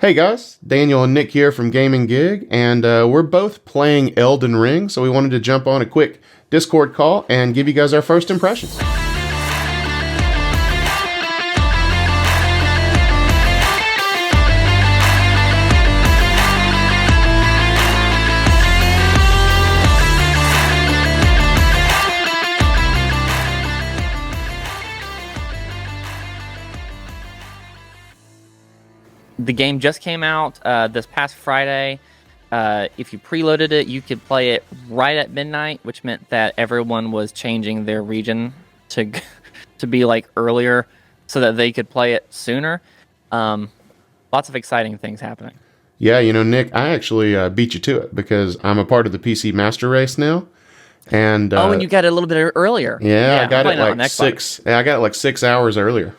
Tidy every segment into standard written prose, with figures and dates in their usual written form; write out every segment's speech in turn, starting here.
Hey guys, Daniel and Nick here from Gaming Gig, and we're both playing Elden Ring, so we wanted to jump on a quick Discord call and give you guys our first impressions. The game just came out this past Friday. If you preloaded it, you could play it right at midnight, which meant that everyone was changing their region to to be like earlier so that they could play it sooner. Lots of exciting things happening. Yeah, Nick, I actually beat you to it because I'm a part of the PC Master Race now, and And you got it a little bit earlier. yeah, I got it on like Xbox. I got it like 6 hours earlier.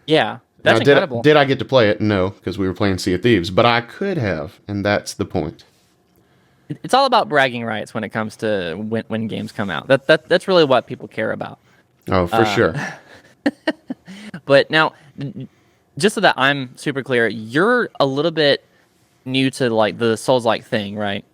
Yeah, Now, that's incredible. did I get to play it? No, because we were playing Sea of Thieves, but I could have, and that's the point. It's all about bragging rights when it comes to when games come out. That's really what people care about. Oh, for sure. But now, just so that I'm super clear, you're a little bit new to like the Souls-like thing, right?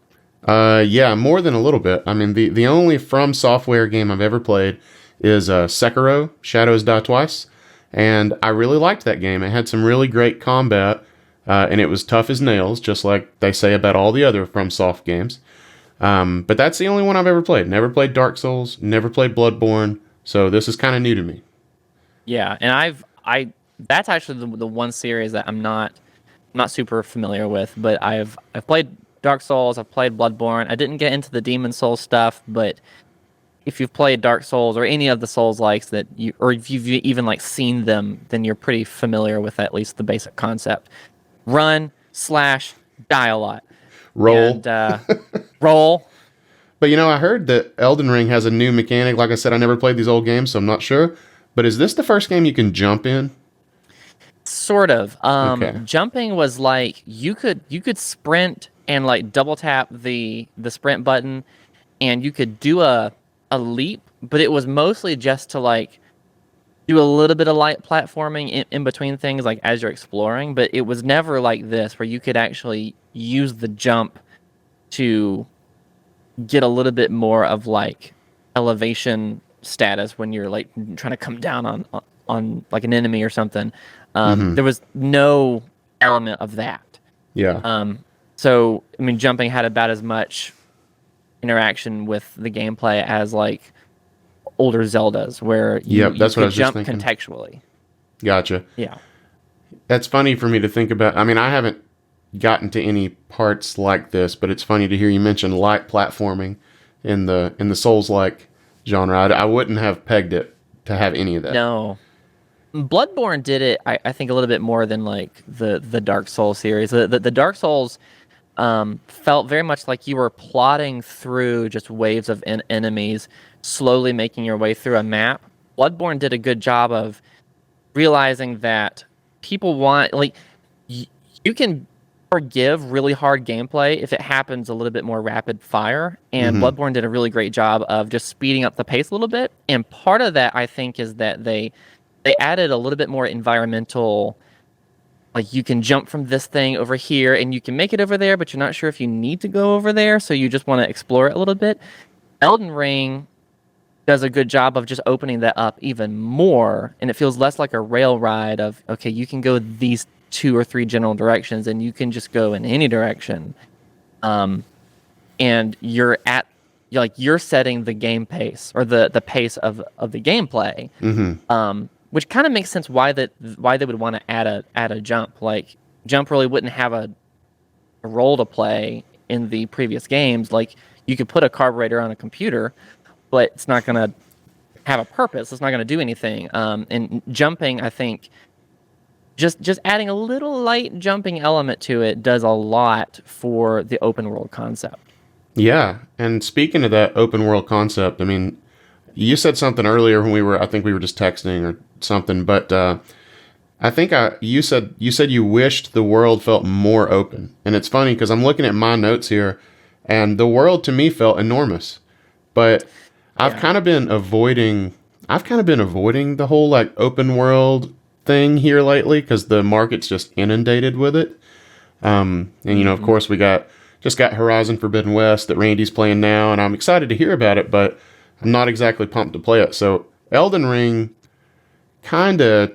Yeah, more than a little bit. I mean, the only FromSoftware game I've ever played is Sekiro: Shadows Die Twice, and I really liked that game. It had some really great combat, and it was tough as nails, just like they say about all the other FromSoft games. But that's the only one I've ever played. Never played Dark Souls, never played Bloodborne, so this is kind of new to me. Yeah, and I that's actually the one series that I'm not super familiar with, but I've played Dark Souls, I've played Bloodborne. I didn't get into the Demon Souls stuff, but if you've played Dark Souls or any of the Souls likes that you, or if you've even like seen them, then you're pretty familiar with at least the basic concept. Run, slash, die a lot. Roll. And roll. But I heard that Elden Ring has a new mechanic. Like I said, I never played these old games, so I'm not sure. But is this the first game you can jump in? Sort of. Okay. Jumping was like you could sprint and like double tap the sprint button, and you could do a leap, but it was mostly just to like do a little bit of light platforming in between things, like as you're exploring. But it was never like this, where you could actually use the jump to get a little bit more of like elevation status when you're like trying to come down on like an enemy or something. There was no element of that. Yeah. So I mean, jumping had about as much interaction with the gameplay as like older Zeldas, where you That's what I could was just jump thinking. contextually. Gotcha. Yeah. That's funny for me to think about. I mean, I haven't gotten to any parts like this, but it's funny to hear you mention light platforming in the Souls-like genre. I wouldn't have pegged it to have any of that. No. Bloodborne did it, I think, a little bit more than like the Dark Souls series. The Dark Souls felt very much like you were plodding through just waves of enemies, slowly making your way through a map. Bloodborne did a good job of realizing that people want, like, you can forgive really hard gameplay if it happens a little bit more rapid fire, and Bloodborne did a really great job of just speeding up the pace a little bit. And part of that, I think, is that they added a little bit more environmental, like you can jump from this thing over here and you can make it over there, but you're not sure if you need to go over there, so you just want to explore it a little bit. Elden Ring does a good job of just opening that up even more, and it feels less like a rail ride of, okay, you can go these 2 or 3 general directions and you can just go in any direction. And you're setting the game pace, or the pace of the gameplay. Which kind of makes sense why they would want to add a jump. Like, jump really wouldn't have a role to play in the previous games. Like, you could put a carburetor on a computer, but it's not going to have a purpose. It's not going to do anything. And jumping, I think, just adding a little light jumping element to it does a lot for the open world concept. Yeah, and speaking of that open world concept, I mean, you said something earlier when I think we were just texting or something, but I think you said you wished the world felt more open. And it's funny because I'm looking at my notes here, and the world to me felt enormous. But I've kind of been avoiding the whole like open world thing here lately because the market's just inundated with it. And of course, we just got Horizon Forbidden West that Randy's playing now, and I'm excited to hear about it, but I'm not exactly pumped to play it. So Elden Ring kind of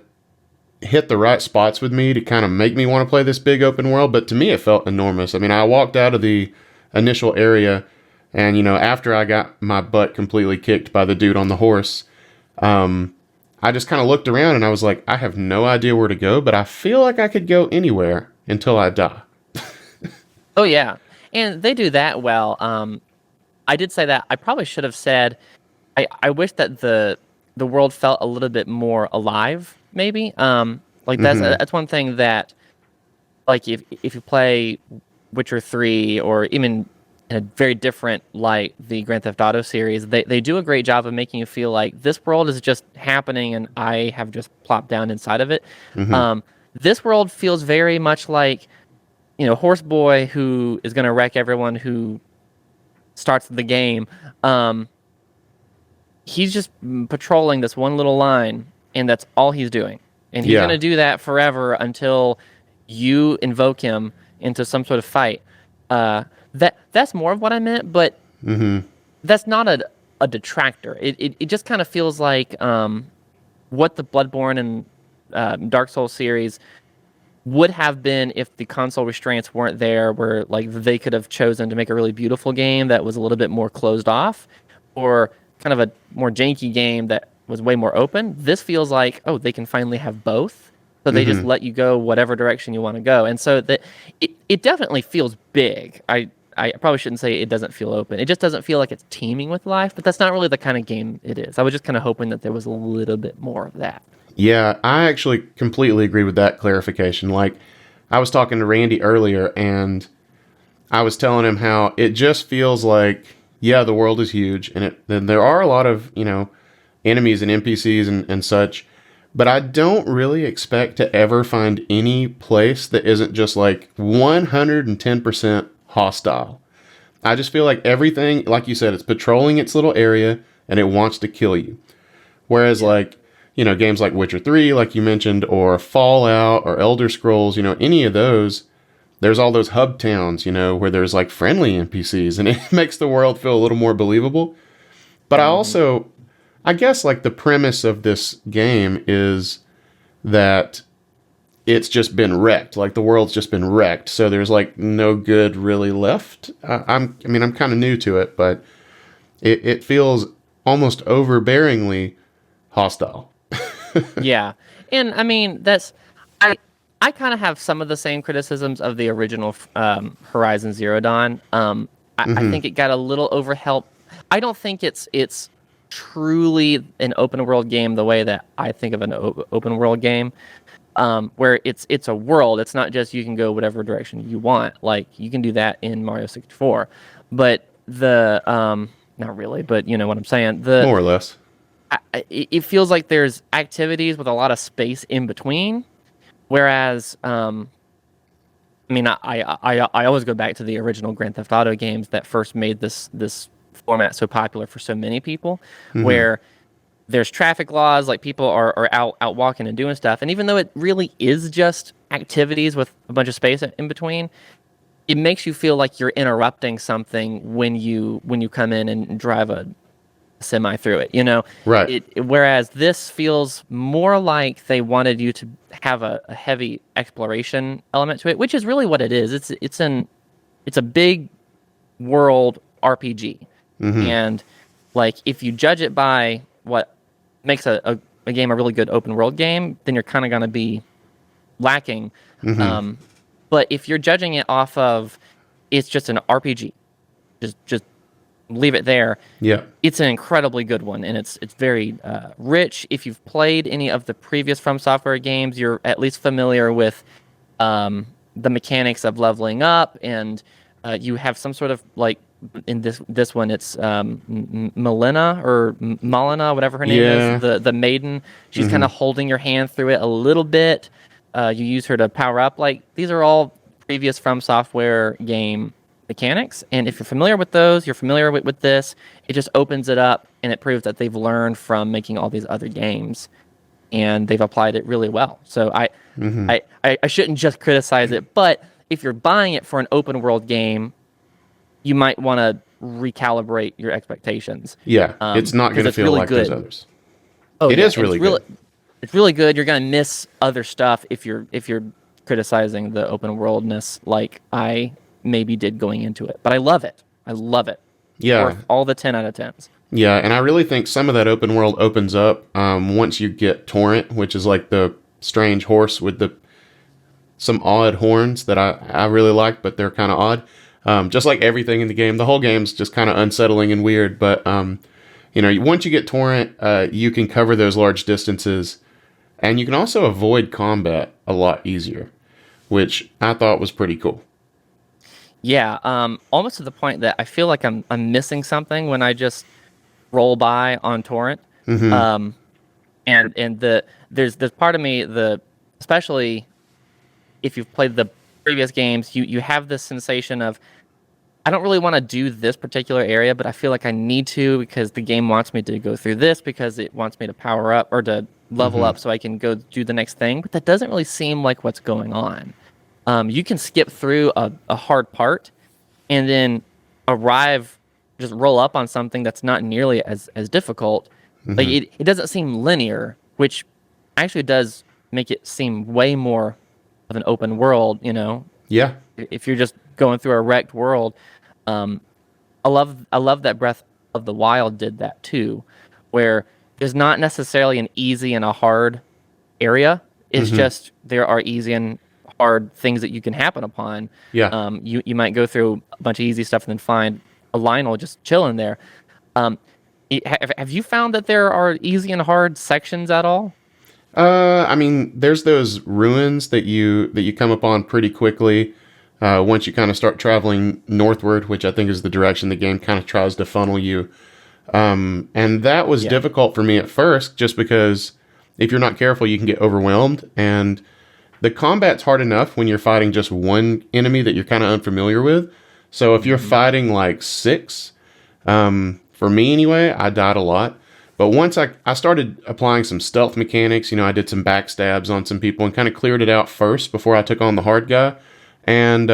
hit the right spots with me to kind of make me want to play this big open world, but to me it felt enormous. I mean, I walked out of the initial area, and after I got my butt completely kicked by the dude on the horse, I just kind of looked around and I was like, I have no idea where to go, but I feel like I could go anywhere until I die. Oh yeah, and they do that well. I did say that. I probably should have said. I wish that the world felt a little bit more alive. Maybe. Like that's one thing that, like if you play Witcher 3 or even in a very different light, the Grand Theft Auto series, they do a great job of making you feel like this world is just happening and I have just plopped down inside of it. This world feels very much like, Horse Boy, who is going to wreck everyone who starts the game. He's just patrolling this one little line, and that's all he's doing. And he's going to do that forever until you invoke him into some sort of fight. That's more of what I meant, but that's not a detractor. It just kind of feels like what the Bloodborne and Dark Souls series would have been if the console restraints weren't there, where like they could have chosen to make a really beautiful game that was a little bit more closed off, or kind of a more janky game that was way more open. This feels like, oh, they can finally have both. So they just let you go whatever direction you want to go. And so that it definitely feels big. I probably shouldn't say it doesn't feel open. It just doesn't feel like it's teeming with life, but that's not really the kind of game it is. I was just kind of hoping that there was a little bit more of that. Yeah, I actually completely agree with that clarification. Like, I was talking to Randy earlier, and I was telling him how it just feels like, yeah, the world is huge, and there are a lot of, enemies and NPCs and such, but I don't really expect to ever find any place that isn't just like 110% hostile. I just feel like everything, like you said, it's patrolling its little area, and it wants to kill you. Whereas, games like Witcher 3, like you mentioned, or Fallout, or Elder Scrolls, any of those, there's all those hub towns, where there's like friendly NPCs, and it makes the world feel a little more believable. But I guess like the premise of this game is that it's just been wrecked. Like the world's just been wrecked. So there's like no good really left. I'm kind of new to it, but it feels almost overbearingly hostile. Yeah. And I mean, I kind of have some of the same criticisms of the original Horizon Zero Dawn. I think it got a little overhelped. I don't think it's truly an open world game the way that I think of an open world game, where it's a world. It's not just you can go whatever direction you want. Like you can do that in Mario 64, but not really, but you know what I'm saying. More or less. It feels like there's activities with a lot of space in between. Whereas, I always go back to the original Grand Theft Auto games that first made this format so popular for so many people, where there's traffic laws, like people are out walking and doing stuff. And even though it really is just activities with a bunch of space in between, it makes you feel like you're interrupting something when you come in and drive a semi through it, Right. Whereas this feels more like they wanted you to have a heavy exploration element to it, which is really what it is. It's a big world RPG, and like if you judge it by what makes a game a really good open world game, then you're kind of going to be lacking. But if you're judging it off of it's just an RPG, just leave it there. Yeah. It's an incredibly good one, and it's very rich. If you've played any of the previous FromSoftware games, you're at least familiar with the mechanics of leveling up, and you have some sort of like in this one, it's Melina or Malina, whatever her name is, the maiden. She's kind of holding your hand through it a little bit. You use her to power up. Like these are all previous FromSoftware game mechanics, and if you're familiar with those, you're familiar with this, it just opens it up, and it proves that they've learned from making all these other games, and they've applied it really well. So I shouldn't just criticize it, but if you're buying it for an open world game, you might want to recalibrate your expectations. Yeah, it's not going Because to it's feel really like those good. others. Oh It yeah, is and really good. it's really good. You're gonna miss other stuff if you're criticizing the open worldness like I maybe did going into it. But I love it. I love it. Yeah, Worth all the 10 out of 10s. yeah, and I really think some of that open world opens up once you get Torrent, which is like the strange horse with the some odd horns that I really like, but they're kind of odd. Just like everything in the game, the whole game's just kind of unsettling and weird. But once you get Torrent, you can cover those large distances, and you can also avoid combat a lot easier, which I thought was pretty cool. Yeah, almost to the point that I feel like I'm missing something when I just roll by on torrent. Um, and there's part of me especially if you've played the previous games, you have this sensation of I don't really want to do this particular area, but I feel like I need to because the game wants me to go through this because it wants me to power up or to level up so I can go do the next thing. But that doesn't really seem like what's going on. You can skip through a hard part and then just roll up on something that's not nearly as difficult. Like it doesn't seem linear, which actually does make it seem way more of an open world, Yeah. if you're just going through a wrecked world. um, I love that Breath of the Wild did that too, where there's not necessarily an easy and a hard area. It's just there are easy and hard things that you can happen upon. Yeah. You might go through a bunch of easy stuff and then find a Lionel just chilling there. Um, have you found that there are easy and hard sections at all? I mean, there's those ruins that you come upon pretty quickly once you kind of start traveling northward, which I think is the direction the game kind of tries to funnel you. And that was Yeah. difficult for me at first, just because if you're not careful, you can get overwhelmed. And the combat's hard enough when you're fighting just one enemy that you're kind of unfamiliar with. So if you're fighting like six, for me anyway, I died a lot. But once I started applying some stealth mechanics, I did some backstabs on some people and kind of cleared it out first before I took on the hard guy. And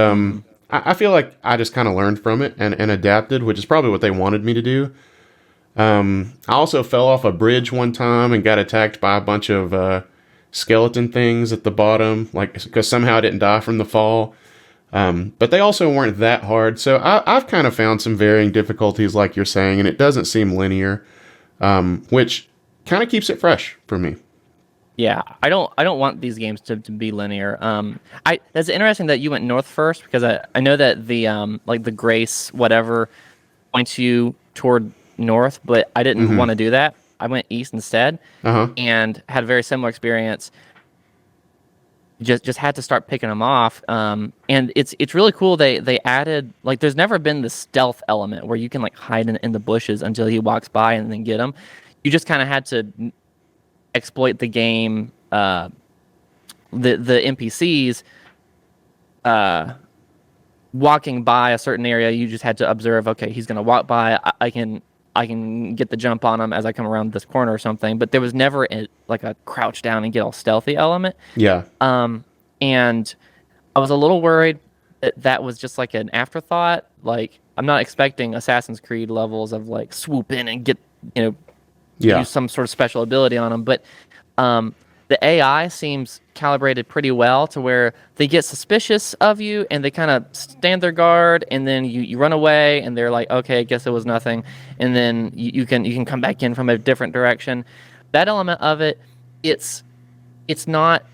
I feel like I just kind of learned from it and adapted, which is probably what they wanted me to do. I also fell off a bridge one time and got attacked by a bunch of skeleton things at the bottom, like because somehow I didn't die from the fall. But they also weren't that hard, so I've kind of found some varying difficulties, like you're saying, and it doesn't seem linear, which kind of keeps it fresh for me. Yeah, I don't want these games to be linear. I That's interesting that you went north first because I know that the like the Grace whatever points you toward north, but I didn't want to do that. I went east instead Uh huh. and had a very similar experience. Just had to start picking them off. And it's really cool. They added like there's never been the stealth element where you can like hide in the bushes until he walks by and then get him. You just kind of had to exploit the game, the NPCs walking by a certain area. You just had to observe. Okay, he's gonna walk by. I can get the jump on him as I come around this corner or something. But there was never like a crouch down and get all stealthy element. Yeah. And I was a little worried that that was just like an afterthought. Like I'm not expecting Assassin's Creed levels of like swoop in and get Yeah. use some sort of special ability on them. But the AI seems calibrated pretty well to where they get suspicious of you and they kind of stand their guard, and then you run away and they're like, okay, I guess it was nothing, and then you can come back in from a different direction. That element of it, it's not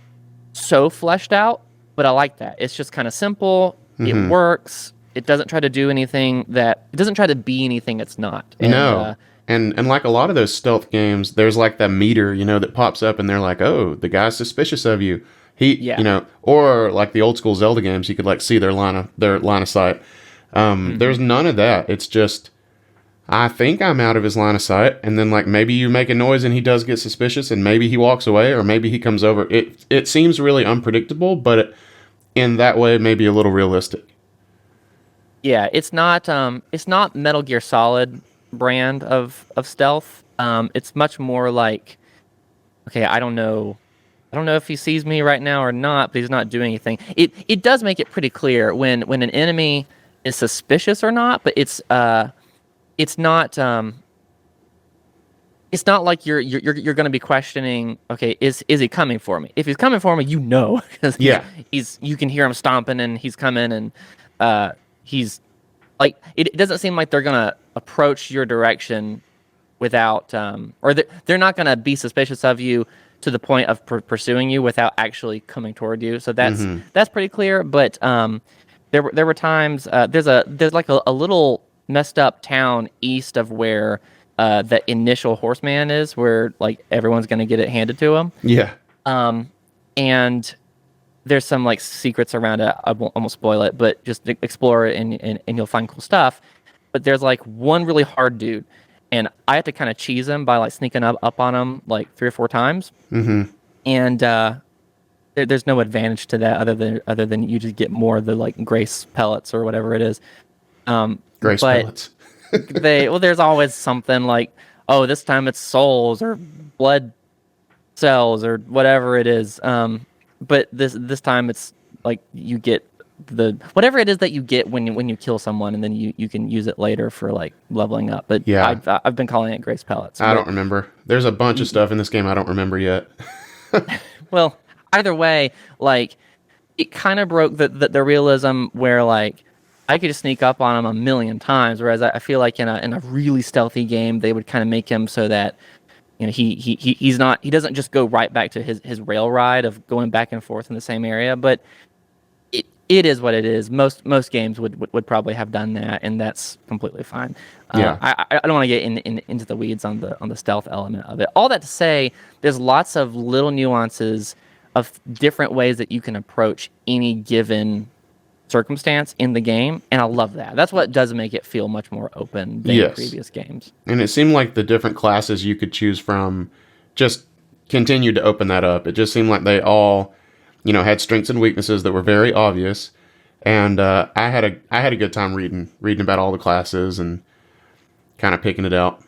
so fleshed out, but I like that. It's just kind of simple. It works. It doesn't try to do anything it doesn't try to be anything it's not. And, No. And like a lot of those stealth games, there's like that meter, that pops up and they're like, oh, the guy's suspicious of you. Yeah. Or like the old school Zelda games, you could like see their line of sight. There's none of that. It's just, I think I'm out of his line of sight. And then like maybe you make a noise and he does get suspicious and maybe he walks away or maybe he comes over. It seems really unpredictable, but in that way, maybe a little realistic. Yeah, it's not Metal Gear Solid brand of stealth. It's much more like, okay, I don't know I don't know if he sees me right now or not, but he's not doing anything. It does make it pretty clear when an enemy is suspicious or not, but it's not it's not like you're going to be questioning, okay, is he coming for me? If he's coming for me, you know, because Yeah. he's you can hear him stomping and he's coming, and he's like it doesn't seem like they're going to approach your direction without or they're not going to be suspicious of you to the point of pursuing you without actually coming toward you. So that's pretty clear. But there were times there's like a little messed up town east of where the initial horseman is, where like everyone's gonna get it handed to them. Yeah. And there's some like secrets around it. I won't spoil it, but just explore it and you'll find cool stuff. But there's like one really hard dude, and I had to kind of cheese him by like sneaking up on him like 3 or 4 times. And there's no advantage to that other than you just get more of the like grace pellets or whatever it is. Grace But pellets. there's always something like, oh, this time it's souls or blood cells or whatever it is. But this time it's like you get the whatever it is that you get when you kill someone, and then you can use it later for like leveling up. But Yeah. I've been calling it grace pellets. I don't remember. There's a bunch of stuff in this game I don't remember yet. Well, either way, like it kind of broke the realism where like I could just sneak up on him a million times, whereas I feel like in a really stealthy game they would kind of make him so that he doesn't just go right back to his rail ride of going back and forth in the same area, but it is what it is. Most games would probably have done that, and that's completely fine. Yeah. I don't want to get into the weeds on the stealth element of it. All that to say, there's lots of little nuances of different ways that you can approach any given circumstance in the game, and I love that. That's what does make it feel much more open than Yes. previous games. And it seemed like the different classes you could choose from just continued to open that up. It just seemed like they all, had strengths and weaknesses that were very obvious. And I had a good time reading about all the classes and kind of picking it out.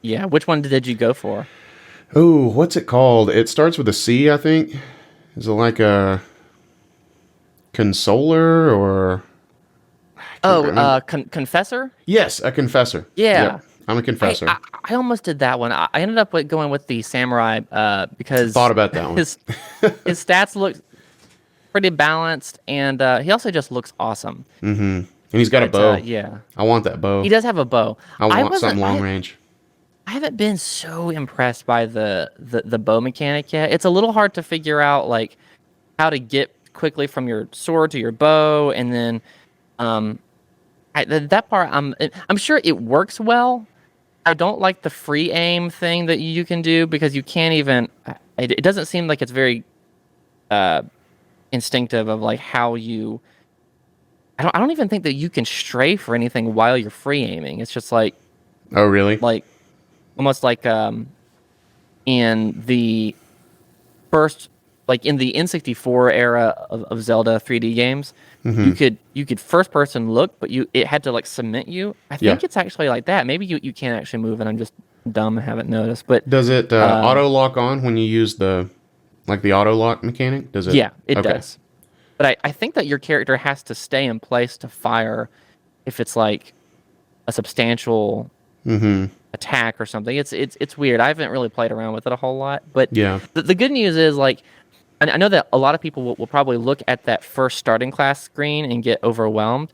Yeah, which one did you go for? Oh, what's it called? It starts with a C, I think. Is it like a consoler or? Confessor? Yes, a confessor. Yeah. Yep, I'm a confessor. I almost did that one. I ended up going with the samurai because Thought about that one. his stats look pretty balanced, and he also just looks awesome. And he's got a bow. Yeah, I want that bow. he does have a bow. I want wasn't- something long range. I haven't been so impressed by the bow mechanic yet. It's a little hard to figure out like how to get quickly from your sword to your bow, and then that part I'm sure it works well. I don't like the free aim thing that you can do because you can't even. It doesn't seem like it's very instinctive of like how you. I don't even think that you can strafe for anything while you're free aiming. It's just like Oh, really? almost like in the first in the N64 era of Zelda 3D games, you could first person look, but it had to like cement you. I think Yeah. it's actually like that. Maybe you can't actually move, and I'm just dumb and haven't noticed. But Does it auto lock on when you use the auto lock mechanic? Does it? yeah, it Okay. does. But I think that your character has to stay in place to fire if it's like a substantial attack or something. It's weird. I haven't really played around with it a whole lot. But Yeah. the good news is like I know that a lot of people will probably look at that first starting class screen and get overwhelmed.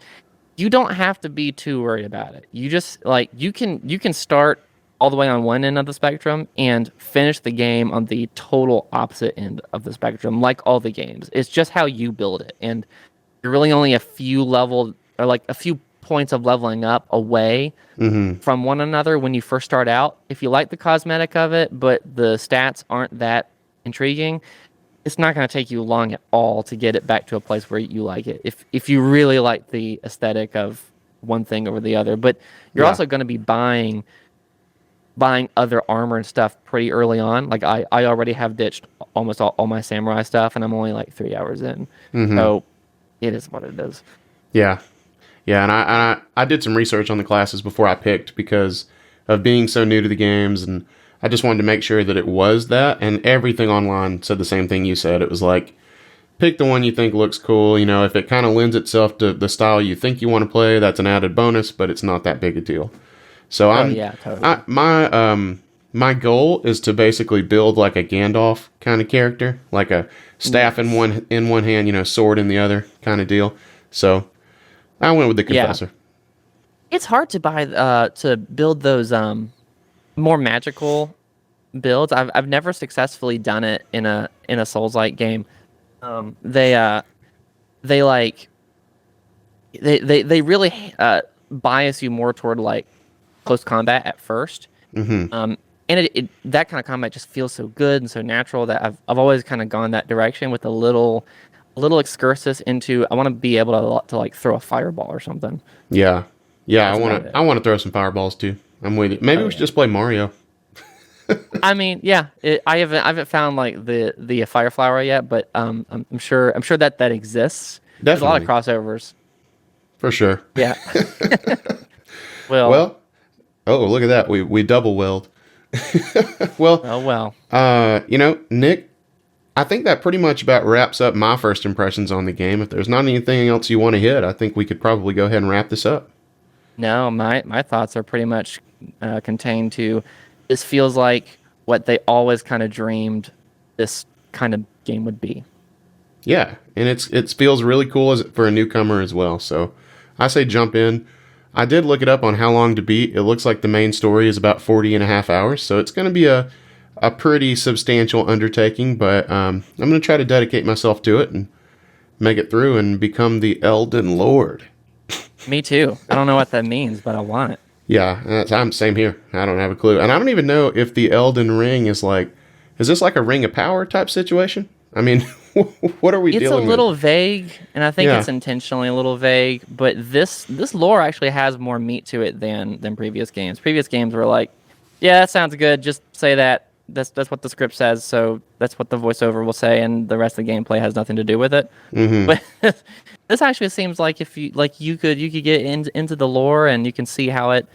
You don't have to be too worried about it. You just like you can start all the way on one end of the spectrum and finish the game on the total opposite end of the spectrum, like all the games. It's just how you build it, and you're really only a few points of leveling up away from one another when you first start out. If you like the cosmetic of it, but the stats aren't that intriguing, it's not going to take you long at all to get it back to a place where you like it. If you really like the aesthetic of one thing over the other, but you're Yeah. also going to be buying other armor and stuff pretty early on. Like I already have ditched almost all my samurai stuff, and I'm only like 3 hours in. So it is what it is. Yeah. Yeah, and I did some research on the classes before I picked because of being so new to the games, and I just wanted to make sure that it was that, and everything online said the same thing you said. It was like, pick the one you think looks cool. You know, if it kind of lends itself to the style you think you want to play, that's an added bonus, but it's not that big a deal. So Oh yeah, totally. my goal is to basically build like a Gandalf kind of character, like a staff in Nice. one hand, you know, sword in the other kind of deal. So I went with the Yeah, Confessor. it's hard to build those more magical builds. I've never successfully done it in a Souls-like game. They they like they really bias you more toward like close combat at first. Mm-hmm. And that kind of combat just feels so good and so natural that I've always kind of gone that direction with a little excursus into I want to be able to like throw a fireball or something. Yeah, yeah. That's about I it. want to throw some fireballs too. I'm with you. Maybe Oh we should yeah. just play Mario. I mean, yeah, I haven't found like the fire flower yet, but I'm sure that that exists. There's a lot of Definitely, crossovers. for sure. Yeah. Well, Well, oh, look at that. We double weld. Well, oh well. you know, Nick, I think that pretty much about wraps up my first impressions on the game. If there's not anything else you want to hit, I think we could probably go ahead and wrap this up. No, my thoughts are pretty much contained to this feels like what they always kind of dreamed this kind of game would be. Yeah, and it feels really cool as for a newcomer as well. So I say jump in. I did look it up on how long to beat. It looks like the main story is about 40 and a half hours, so it's going to be a pretty substantial undertaking, but I'm going to try to dedicate myself to it and make it through and become the Elden Lord. Me too. I don't know what that means, but I want it. Yeah, I'm same here. I don't have a clue. And I don't even know if the Elden Ring is this like a Ring of Power type situation? I mean, what are we It's a dealing with? little vague, and I think Yeah. it's intentionally a little vague. But this lore actually has more meat to it than previous games. Previous games were like, yeah, that sounds good. Just say that. That's what the script says. So that's what the voiceover will say, and the rest of the gameplay has nothing to do with it. Mm-hmm. But this actually seems like if you like you could get into the lore and you can see how it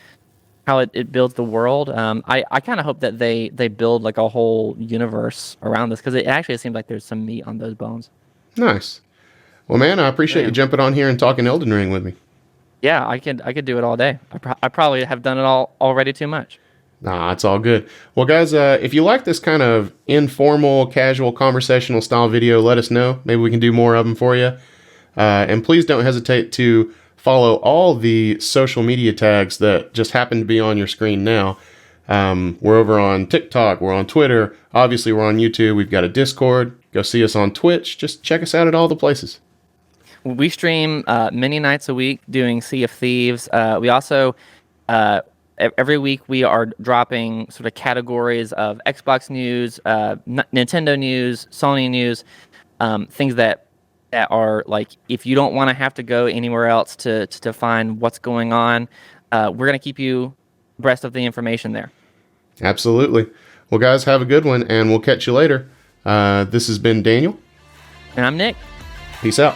builds the world. I kind of hope that they build like a whole universe around this because it actually seems like there's some meat on those bones. Nice. Well, man, I So, appreciate you yeah. jumping on here and talking Elden Ring with me. Yeah, I could do it all day. I probably have done it all already too much. Nah, it's all good. Well, guys, if you like this kind of informal, casual, conversational style video, let us know. Maybe we can do more of them for you. And please don't hesitate to follow all the social media tags that just happen to be on your screen now. We're over on TikTok, we're on Twitter, obviously we're on YouTube, we've got a Discord. Go see us on Twitch. Just check us out at all the places. We stream many nights a week doing Sea of Thieves. We also every week we are dropping sort of categories of Xbox news, Nintendo news, Sony news, things that are like if you don't want to have to go anywhere else to find what's going on, we're gonna keep you abreast of the information there. Absolutely. Well, guys, have a good one, and we'll catch you later. This has been Daniel. And I'm Nick. Peace out.